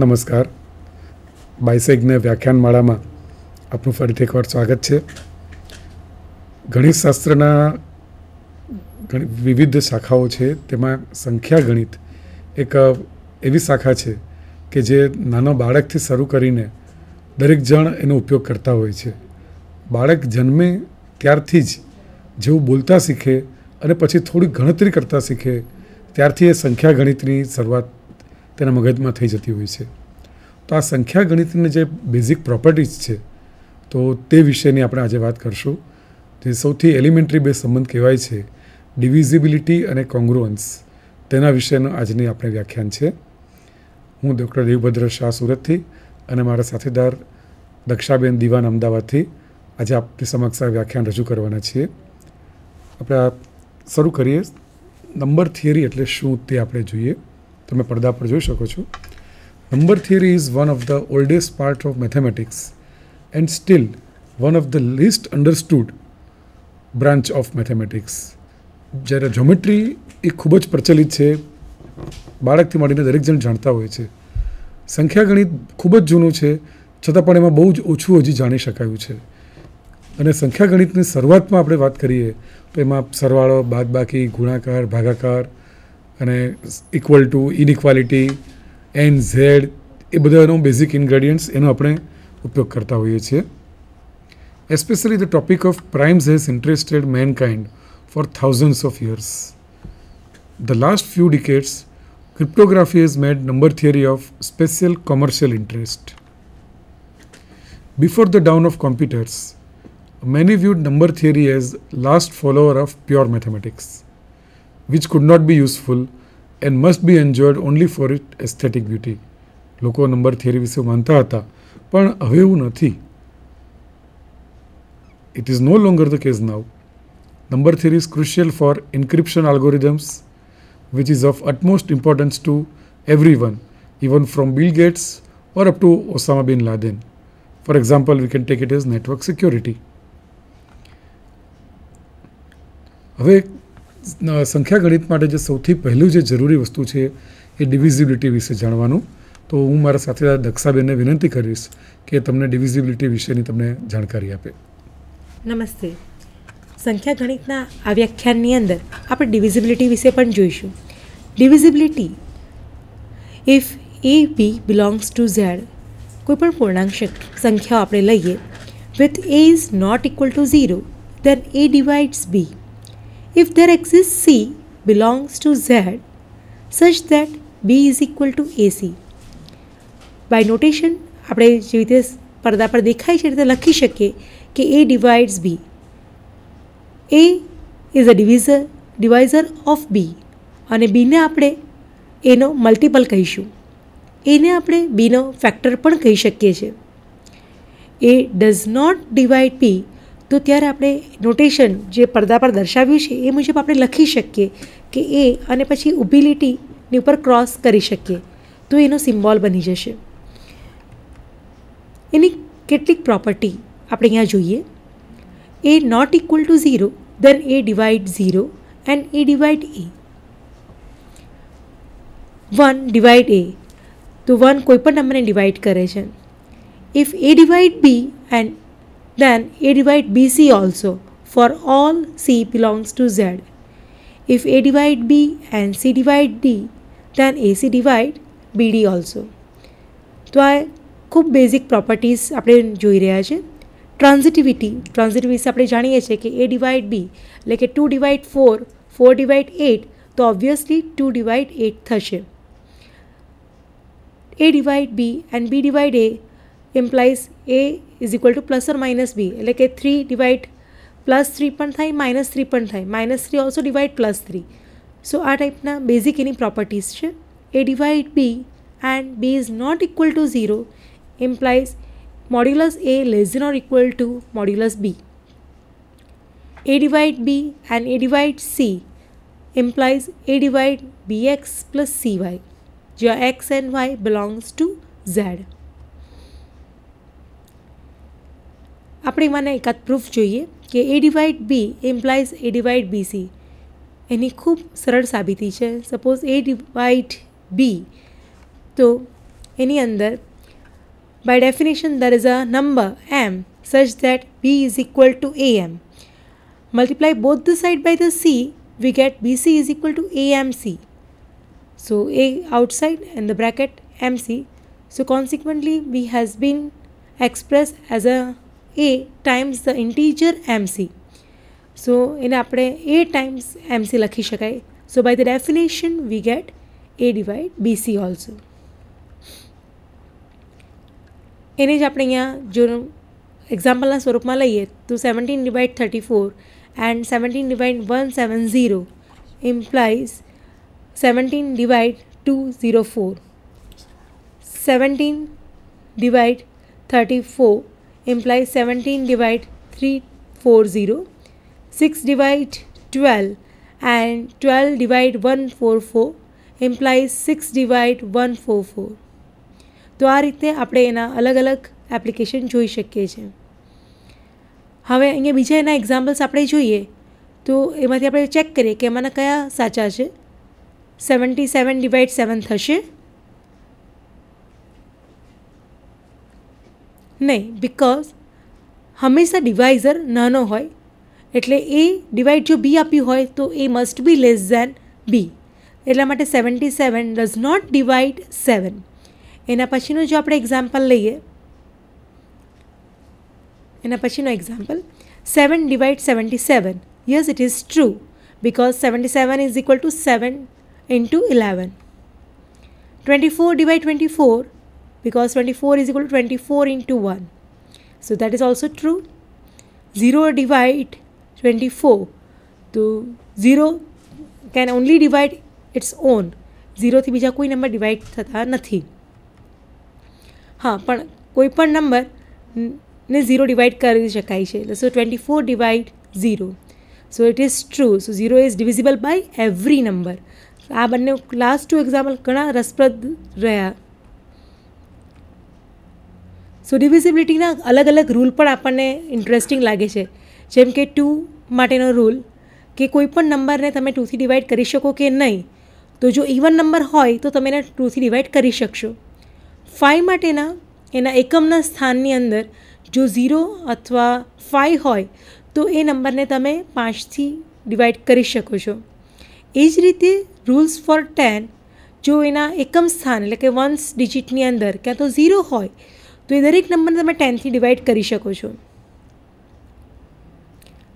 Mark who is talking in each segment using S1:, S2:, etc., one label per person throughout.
S1: નમસ્કાર. બાયસેગને વ્યાખ્યાનમાળામાં આપનું ફરીથી એકવાર સ્વાગત છે. ગણિતશાસ્ત્રના વિવિધ શાખાઓ છે, તેમાં સંખ્યા ગણિત એક એવી શાખા છે કે જે નાનો બાળકથી શરૂ કરીને દરેક જણ એનો ઉપયોગ કરતા હોય છે. બાળક જન્મે ત્યારથી જ જેવું બોલતા શીખે અને પછી થોડી ગણતરી કરતા શીખે ત્યારથી એ સંખ્યા ગણિતની શરૂઆત તેના મગજમાં થઈ જતી હોય છે. તો આ સંખ્યા ગણિતની જે બેઝિક પ્રોપર્ટીઝ છે તો તે વિશેની આપણે આજે વાત કરશું. જે સૌથી એલિમેન્ટરી બે સંબંધ કહેવાય છે, ડિવિઝિબિલિટી અને કોંગ્રુઅન્સ, તેના વિશેનું આજની આપણે વ્યાખ્યાન છે. હું ડૉક્ટર દેવભદ્ર શાહ સુરતથી અને મારા સાથીદાર દક્ષાબેન દિવાન અમદાવાદથી આજે આપની સમક્ષ આ વ્યાખ્યાન રજૂ કરવાના છીએ. આપણે આ શરૂ કરીએ. નંબર થિયરી એટલે શું તે આપણે જોઈએ. તમે પડદા પર જોઈ શકો છો. Number theory is one of the oldest part of mathematics and steel one of the list understood branch of mathematics. જ્યારે જ્યોમેટ્રી એ ખૂબ જ પ્રચલિત છે, બાળકથી માંડીને દરેક જણ જાણતા હોય છે. સંખ્યા ગણિત ખૂબ જ જૂનું છે, છતાં પણ એમાં બહુ જ ઓછું હજી જાણી શકાયું છે. અને સંખ્યા ગણિતની શરૂઆતમાં આપણે વાત કરીએ તો એમાં સરવાળો, બાદબાકી, ગુણાકાર, ભાગાકાર અને equal to, inequality, N, Z, એ બધાનો બેઝિક ઇન્ગ્રેડિયન્ટ્સ એનો આપણે ઉપયોગ કરતા હોઈએ છીએ. Especially the topic of primes has interested mankind for thousands of years. The last few decades, cryptography has made number theory of special commercial interest. Before the dawn of computers, many viewed number theory as last follower of pure mathematics, which could not be useful and must be enjoyed only for its aesthetic beauty. લોકો number theory વિશે માનતા હતા, પણ હવે એવું નથી. It is no longer the case now. Number theory is crucial for encryption algorithms, which is of utmost importance to everyone, even from Bill Gates or up to Osama bin Laden. For example, we can take it as network security. હવે સંખ્યા ગણિત માટે જે સૌથી પહેલું જે જરૂરી વસ્તુ છે એ ડિવિઝિબિલિટી વિશે જાણવાનું. તો હું મારા સાથીદાર દક્ષાબેનને વિનંતી કરીશ કે તમને ડિવિઝિબિલિટી વિશેની તમને જાણકારી આપે.
S2: નમસ્તે. સંખ્યા ગણિતના આ વ્યાખ્યાનની અંદર આપણે ડિવિઝિબિલિટી વિશે પણ જોઈશું. Divisibility, if A B belongs to Z, કોઈપણ પૂર્ણાંક સંખ્યાઓ આપણે લઈએ, with A is not equal to 0, then A divides B. If there exist C belongs to Z such that B is equal to AC. By notation આપણે જેવી રીતે પડદા પર દેખાય છે રીતે લખી શકીએ કે A divides B. A is a divisor of B અને બીને આપણે એનો મલ્ટિપલ કહીશું. એને આપણે બીનો ફેક્ટર પણ કહી શકીએ છીએ. A does not divide B, તો ત્યારે આપણે નોટેશન જે પડદા પર દર્શાવ્યું છે એ મુજબ આપણે લખી શકીએ કે A અને પછી ઊભી લીટીની ઉપર ક્રોસ કરી શકીએ તો એનો સિમ્બોલ બની જશે. એની કેટલીક પ્રોપર્ટી આપણે અહીંયા જોઈએ. A not equal to 0, then A divide 0 and A divide A. 1 divide A, તો 1 કોઈપણ નંબરને ડિવાઈડ કરે છે. If A divide B and then A divide BC also for all C belongs to Z. If A divide B and C divide D, then AC divide BD also. તો આ ખૂબ basic properties આપણે જોઈ રહ્યા છે. ટ્રાન્ઝિટિવિટી વિશે આપણે જાણીએ છીએ કે A ડિવાઇડ B એટલે કે 2 ડિવાઇડ 4, 4 ડિવાઇડ 8, તો ઓબ્વિયસલી 2 ડિવાઇડ 8 થશે. A divide B and B divide A implies A is equal two plus or minus B, એટલે કે 3 ડિવાઇડ +3 પણ થાય, -3 પણ થાય, -3 ઓલ્સો ડિવાઇડ +3. સો આ ટાઈપના બેઝિક એની પ્રોપર્ટીઝ છે. A divide B and B is not equal to 0 implies modulus A less than or equal to modulus B. A divide B and A divide C implies A divide BX plus CY, where X and Y belongs to Z. આપણે મને એકાદ proof જોઈએ કે A divide B implies A divide BC. એની ખૂબ સરળ સાબિતી છે. Suppose A divide B, તો એની અંદર by definition there is a number m such that b is equal to am. Multiply both the side by the c, we get bc is equal to amc. So a outside and the bracket mc. So consequently we has been expressed as a times the integer mc. So એને આપણે a times mc લખી શકાય. So by the definition we get a divide bc also. એને જ આપણે અહીંયા જો એક્ઝામ્પલના સ્વરૂપમાં લઈએ તો 17 divide 34 and 17 divide 170 implies 17 divide 204. 17 divide 34 implies 17 divide 340. 6 divide 12 and 12 divide 144 implies 6 divide 144. તો આ રીતે આપણે એના અલગ અલગ એપ્લિકેશન જોઈ શકીએ છીએ. હવે અહીંયા બીજા એના એક્ઝામ્પલ્સ આપણે જોઈએ તો એમાંથી આપણે ચેક કરીએ કે એમાંના કયા સાચા છે. 77 ડિવાઇડ 7 થશે નહીં, બિકોઝ હંમેશા ડિવાઇઝર નાનો હોય એટલે એ ડિવાઇડ જો બી આપ્યું હોય તો એ મસ્ટ બી લેસ ધેન બી, એટલા માટે 77 ડઝ નોટ ડિવાઇડ 7. એના પછીનો જો આપણે એક્ઝામ્પલ લઈએ, એના પછીનો example 7 divide 77. Yes it is true because 77 is equal to 7 into 11. 24 divide 24 because 24 is equal to 24 into 1. So that is also true. 0 divide 24. So 0 can only divide its own. 0 થી બીજા કોઈ નંબર ડિવાઇડ થતા નથી. હા, પણ કોઈ પણ નંબરને 0 ડિવાઇડ કરી શકાય છે. So 24 divide 0. So it is true. So 0 is divisible by every number. આ બંને લાસ્ટ ટુ એક્ઝામ્પલ ઘણા રસપ્રદ રહ્યા. સો ડિવિઝિબિલિટીના અલગ અલગ રૂલ પણ આપણને ઇન્ટરેસ્ટિંગ લાગે છે. જેમ કે 2 માટેનો રૂલ કે કોઈ પણ નંબરને તમે 2થી ડિવાઇડ કરી શકો કે નહીં, તો જો ઇવન નંબર હોય તો તમે એને 2થી ડિવાઇડ કરી શકશો. 5 માટેના એના એકમના સ્થાનની અંદર જો 0 અથવા 5 હોય તો એ નંબરને તમે 5થી ડિવાઇડ કરી શકો છો. એ જ રીતે રૂલ્સ ફોર 10 જો એના એકમ સ્થાન એટલે કે વન્સ ડિજિટની અંદર ક્યાં તો 0 હોય તો એ દરેક નંબરને તમે 10થી ડિવાઇડ કરી શકો છો.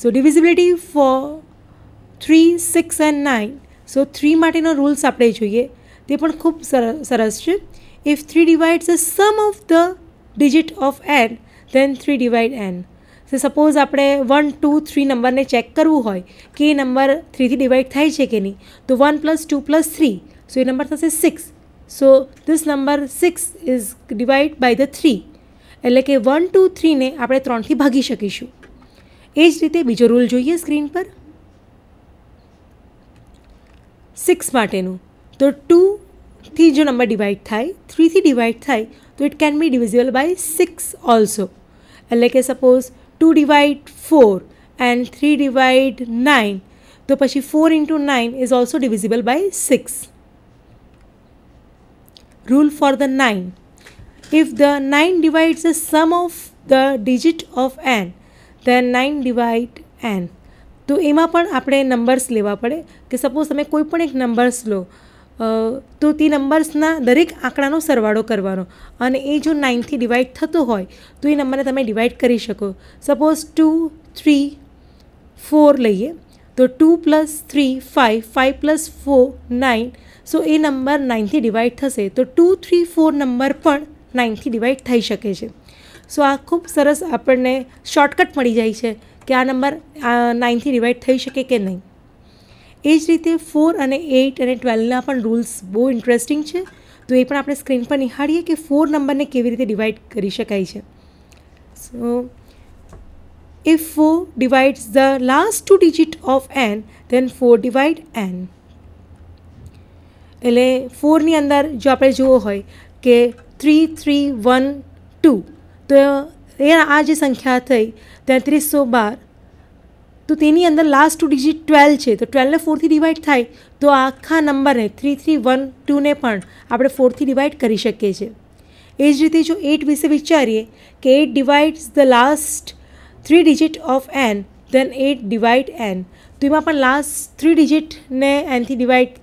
S2: સો ડિવિઝિબિલિટી ફોર 3, 6 and 9. સો 3 માટેનો રૂલ્સ આપણે જોઈએ તે પણ ખૂબ સરસ છે. If 3 divides the sum of the digit of n then 3 divide n. So suppose આપણે 1, 2, 3 નંબરને ચેક કરવું હોય કે એ નંબર 3થી ડિવાઇડ થાય છે કે નહીં, તો 1 + 2 + 3, સો એ નંબર થશે 6. So this number 6 is divide by the 3, એટલે કે 1, 2, 3ને આપણે 3થી ભાગી શકીશું. એ જ રીતે બીજો રૂલ જોઈએ સ્ક્રીન પર 6 માટેનું. તો 2થી જો નંબર ડિવાઇડ થાય, 3થી ડિવાઇડ થાય તો it can be divisible by 6 also. એટલે કે સપોઝ 2 divide 4 and 3 divide 9, તો પછી 4 into 9 is also divisible by 6. Rule for the 9. If the 9 divides the sum of the digit of n, then 9 divide n. તો એમાં પણ આપણે numbers લેવા પડે કે સપોઝ તમે કોઈ પણ એક નંબર્સ લો તો તે નંબર્સના દરેક આંકડાનો સરવાળો કરવાનો અને એ જો 9થી ડિવાઇડ થતો હોય તો એ નંબરને તમે ડિવાઇડ કરી શકો. સપોઝ 2, 3, 4 લઈએ તો 2 + 3 5, 5 + 4 9. સો એ નંબર 9થી ડિવાઇડ થશે તો 2, 3, 4 નંબર પણ 9થી ડિવાઇડ થઈ શકે છે. સો આ ખૂબ સરસ આપણને શોર્ટકટ મળી જાય છે કે આ નંબર 9થી ડિવાઇડ થઈ શકે કે નહીં. એ જ રીતે 4 અને 8 અને 12ના પણ રૂલ્સ બહુ ઇન્ટરેસ્ટિંગ છે. તો એ પણ આપણે સ્ક્રીન પર નિહાળીએ કે 4 નંબરને કેવી રીતે ડિવાઇડ કરી શકાય છે. સો if 4 divides the last 2 digit of n, then 4 divide n. એટલે 4ની અંદર જો આપણે જોવો હોય કે 3, 3, 1, 2, તો એ આ જે સંખ્યા થઈ 3312, તો તેની અંદર લાસ્ટ 2 ડિજિટ 12 છે, તો 12ને 4થી ડિવાઇડ થાય તો આખા નંબરને 3, 3, 1, 2ને પણ આપણે 4થી ડિવાઇડ કરી શકીએ છીએ. એ જ રીતે જો 8 વિશે વિચારીએ કે 8 divides the last 3 digit of n, then 8 divide n. તો એમાં પણ લાસ્ટ 3 ડિજિટને એનથી ડિવાઇડ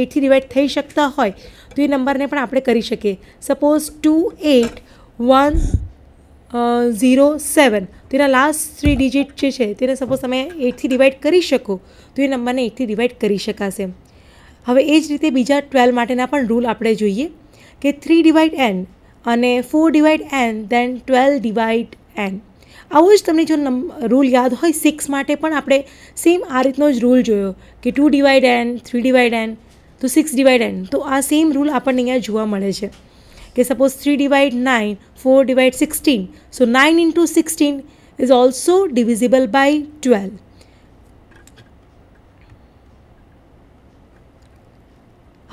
S2: 8થી ડિવાઇડ થઈ શકતા હોય તો એ નંબરને પણ આપણે કરી શકીએ. સપોઝ 28107, તો એના લાસ્ટ 3 ડિજિટ જે છે તેને સપોઝ તમે 8થી ડિવાઇડ કરી શકો તો એ નંબરને 8થી ડિવાઇડ કરી શકાશે. હવે એ જ રીતે બીજા 12 માટેના પણ રૂલ આપણે જોઈએ કે 3 ડિવાઇડ n અને 4 ડિવાઇડ n, દેન 12 ડિવાઇડ n. આવો જ તમને જો રૂલ યાદ હોય 6 માટે પણ આપણે સેમ આ રીતનો જ રૂલ જોયો કે 2 ડિવાઇડ n, 3 ડિવાઇડ n, તો 6 ડિવાઇડ n. તો આ સેમ રૂલ આપણને અહીંયા જોવા મળે છે કે suppose 3 divide 9, 4 divide 16, so 9 into 16 is also divisible by 12.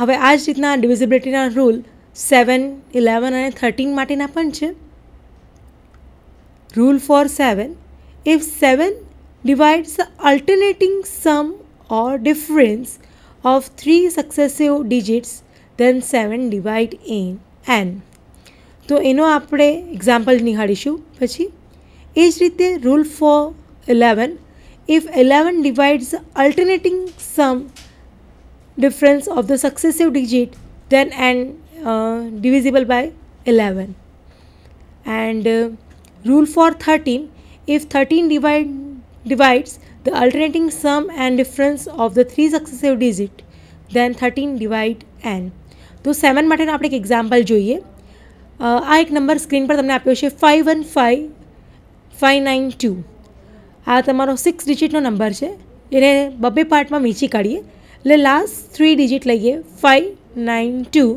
S2: હવે આ જ રીતના ડિવિઝિબિલિટીના રૂલ 7, 11 અને 13 માટેના પણ છે. Rule for 7, if 7 divides the alternating sum or difference of 3 successive digits, then 7 divide n. તો એનો આપણે એક્ઝામ્પલ નિહાળીશું પછી. એ જ રીતે rule four 11, if 11 divides the alternating sum difference of the successive digit, then n divisible by 11. And rule for 13, if 13 divides the alternating sum and difference of the 3 successive digit, then 13 divide n. તો 7 માટેનો આપણે એક example જોઈએ. આ એક number screen પર તમને આપ્યો છે 515592. આ તમારો 6 ડિજિટનો નંબર છે. એને બબ્બે પાર્ટમાં વેચી કાઢીએ એટલે લાસ્ટ 3 ડિજિટ લઈએ 592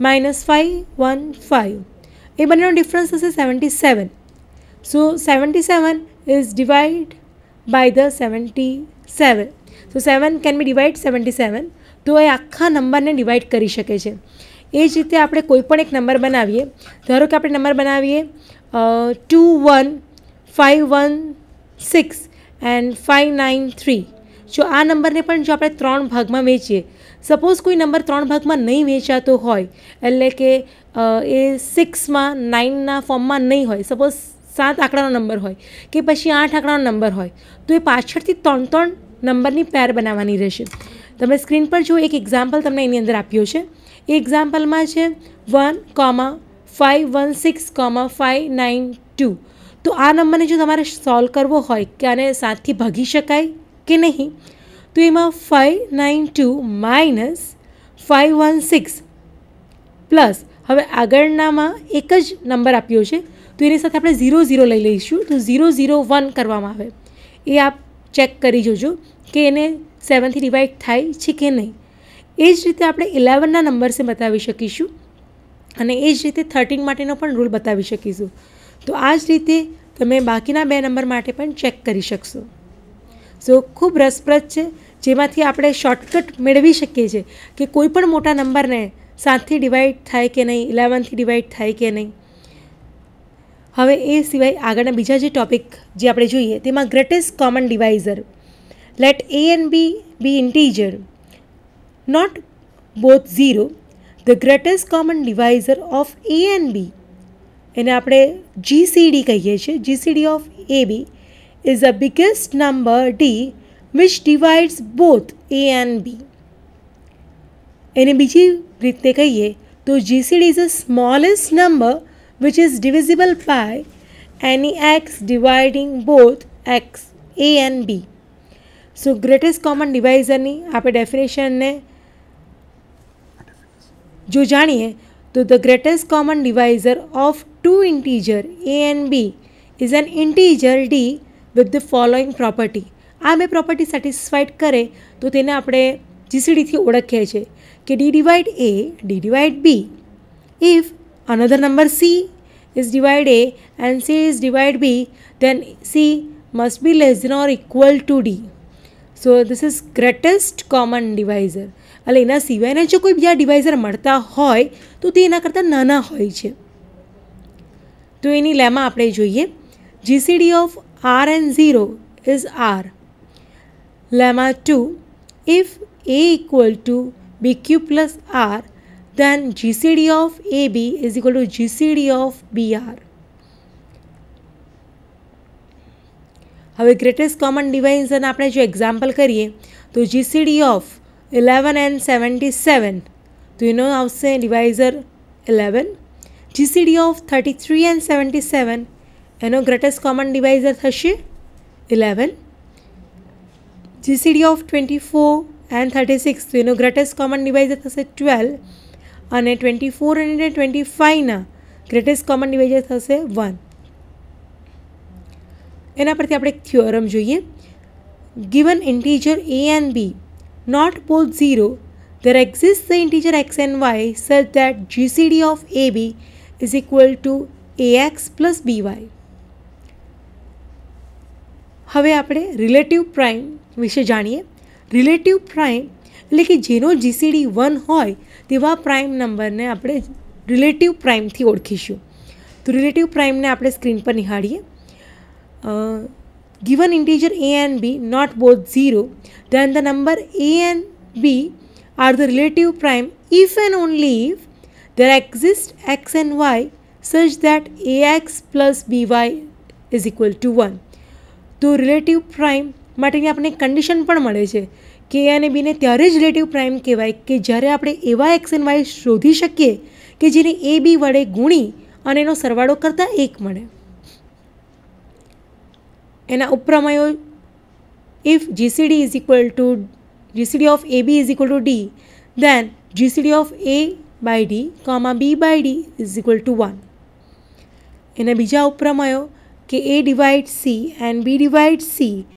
S2: માઇનસ 515. એ બંનેનો ડિફરન્સ થશે 77. So 77 is divide by the 77. So 7 can be divide 77. તો એ આખા નંબરને ડિવાઇડ કરી શકે છે. એ જ રીતે આપણે કોઈ પણ એક નંબર બનાવીએ. ધારો કે આપણે નંબર બનાવીએ 21516 એન્ડ 593. જો આ નંબરને પણ જો આપણે 3 ભાગમાં વેચીએ, સપોઝ કોઈ નંબર 3 ભાગમાં નહીં વેચાતો હોય એટલે કે એ 6માં 9ના ફોર્મમાં નહીં હોય, સપોઝ 7 આંકડાનો નંબર હોય કે પછી 8 આંકડાનો નંબર હોય, તો એ પાછળથી 3 નંબરની પેર બનાવવાની રહેશે. તમે સ્ક્રીન પર જો એક એક્ઝામ્પલ તમને એની અંદર આપ્યો છે. એ એક્ઝામ્પલમાં છે 1,516,592. તો આ નંબરને જો તમારે સોલ્વ કરવો હોય કે આને 7થી ભાગી શકાય કે નહીં, તો એમાં 592 માઇનસ 516 પ્લસ હવે આગળનામાં એક જ નંબર આપ્યો છે તો એની સાથે આપણે 00 લઈ લઈશું. તો 001 કરવામાં આવે એ આપ ચેક કરી જોજો કે એને 7થી ડિવાઈડ થાય છે કે નહીં. એ જ રીતે આપણે 11ના નંબર્સે બતાવી શકીશું અને એ જ રીતે 13 માટેનો પણ રૂલ બતાવી શકીશું. તો આ જ રીતે તમે બાકીના 2 નંબર માટે પણ ચેક કરી શકશો. સો ખૂબ રસપ્રદ છે, જેમાંથી આપણે શોર્ટકટ મેળવી શકીએ છીએ કે કોઈ પણ મોટા નંબરને 7થી ડિવાઈડ થાય કે નહીં, 11થી ડિવાઈડ થાય કે નહીં. હવે એ સિવાય આગળના બીજા જે ટોપિક જે આપણે જોઈએ તેમાં greatest common divisor. Let a and b be integer, not both 0. The greatest common divisor of a and b, એને આપણે GCD કહીએ છીએ. GCD of AB is the biggest number D which divides both A and B. એને બીજી રીતે કહીએ તો GCD is the smallest number which is divisible by any x dividing both x, A and B. So greatest common divisor ની આપણે ડેફિનેશનને જો જાણીએ તો the greatest common divisor of two integer A and B is an integer D with the following property. આ બે property satisfied કરે તો તેને આપણે GCDથી ઓળખીએ છીએ કે D divide A, D divide B. If another number C is divide A and C is divide B, then C must be less than or equal to D. So this is greatest common divisor. એટલે એના સિવાયના જો કોઈ બીજા ડિવાઇઝર મળતા હોય તો તે એના કરતાં નાના હોય છે. તો એની લેમાં આપણે જોઈએ GCD of R and 0 is R. Lemma 2, if A equal to BQ plus R, then GCD of AB is equal to GCD of BR. હવે ગ્રેટેસ્ટ કોમન ડિવાઇઝર આપણે જો એક્ઝામ્પલ કરીએ તો GCD ઓફ 11 and 77, તો એનો આવશે ડિવાઇઝર 11. GCD ઓફ 33 and 77, એનો greatest common ડિવાઇઝર થશે 11. GCD ઓફ 24 and 36, તો એનો ગ્રેટેસ્ટ કોમન ડિવાઇઝર થશે 12. અને 24 અને 25ના ગ્રેટેસ્ટ કોમન ડિવાઇઝર થશે 1. એના પરથી આપણે એક થિયોરમ જોઈએ. Given integer a and b not both 0, there exists the integer x and y such that GCD of AB is equal to ax plus by. હવે આપણે રિલેટિવ પ્રાઇમ વિશે જાણીએ. રિલેટિવ પ્રાઇમ એટલે કે જેનો GCD 1 હોય તેવા પ્રાઇમ નંબરને આપણે રિલેટિવ પ્રાઇમથી ઓળખીશું. તો રિલેટિવ પ્રાઇમને આપણે સ્ક્રીન પર નિહાળીએ. Given integer a and b not both 0, then the number a and b are the relative prime if and only if there exist x and y such that ax plus by is equal to 1. તો relative prime માટેની આપણને condition પણ મળે છે કે એ અને બીને ત્યારે જ રિલેટિવ પ્રાઇમ કહેવાય કે જ્યારે આપણે એવા એક્સ એન્ડ વાય શોધી શકીએ કે જેને એ બી વડે ગુણી અને એનો સરવાળો કરતાં 1 મળે. એના ઉપપ્રમેયો, if GCD of AB is equal to D, then GCD of A by D, B by D is equal to 1. એના બીજા ઉપપ્રમેયો કે A divides C and B divides C